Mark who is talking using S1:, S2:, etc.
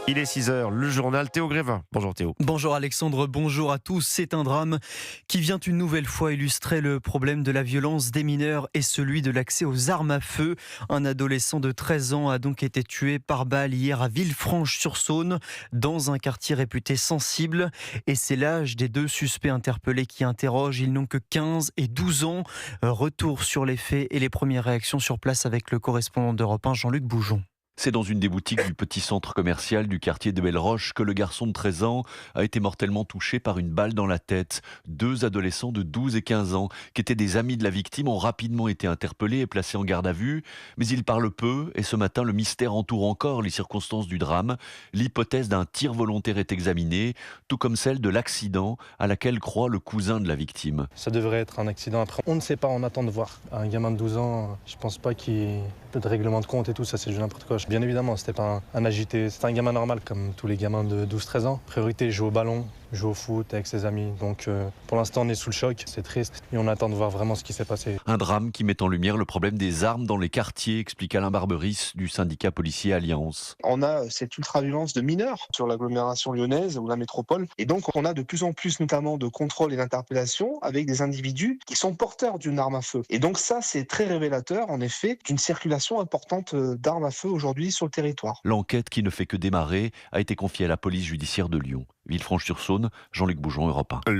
S1: Il est 6h, le journal Théo Grévin. Bonjour Théo.
S2: Bonjour Alexandre, bonjour à tous. C'est un drame qui vient une nouvelle fois illustrer le problème de la violence des mineurs et celui de l'accès aux armes à feu. Un adolescent de 13 ans a donc été tué par balle hier à Villefranche-sur-Saône, dans un quartier réputé sensible. Et c'est l'âge des deux suspects interpellés qui interroge. Ils n'ont que 15 et 12 ans. Retour sur les faits et les premières réactions sur place avec le correspondant d'Europe 1, Jean-Luc Boujon.
S3: C'est dans une des boutiques du petit centre commercial du quartier de Belle-Roche que le garçon de 13 ans a été mortellement touché par une balle dans la tête. Deux adolescents de 12 et 15 ans, qui étaient des amis de la victime, ont rapidement été interpellés et placés en garde à vue. Mais ils parlent peu et ce matin, le mystère entoure encore les circonstances du drame. L'hypothèse d'un tir volontaire est examinée, tout comme celle de l'accident à laquelle croit le cousin de la victime.
S4: Ça devrait être un accident. Après, on ne sait pas, on attend de voir. Un gamin de 12 ans, je pense pas qu'il y ait peu de règlement de compte et tout, ça c'est du n'importe quoi. Bien évidemment, c'était pas un agité, c'était un gamin normal comme tous les gamins de 12-13 ans. Priorité, jouer au ballon, jouer au foot avec ses amis. Donc pour l'instant, on est sous le choc, c'est triste et on attend de voir vraiment ce qui s'est passé.
S3: Un drame qui met en lumière le problème des armes dans les quartiers, explique Alain Barberis du syndicat policier Alliance.
S5: On a cette ultra-violence de mineurs sur l'agglomération lyonnaise ou la métropole. Et donc, on a de plus en plus notamment de contrôles et d'interpellations avec des individus qui sont porteurs d'une arme à feu. Et donc ça, c'est très révélateur, en effet, d'une circulation importante d'armes à feu aujourd'hui sur le territoire.
S3: L'enquête, qui ne fait que démarrer, a été confiée à la police judiciaire de Lyon. Villefranche-sur-Saône, Jean-Luc Boujon, Europe 1.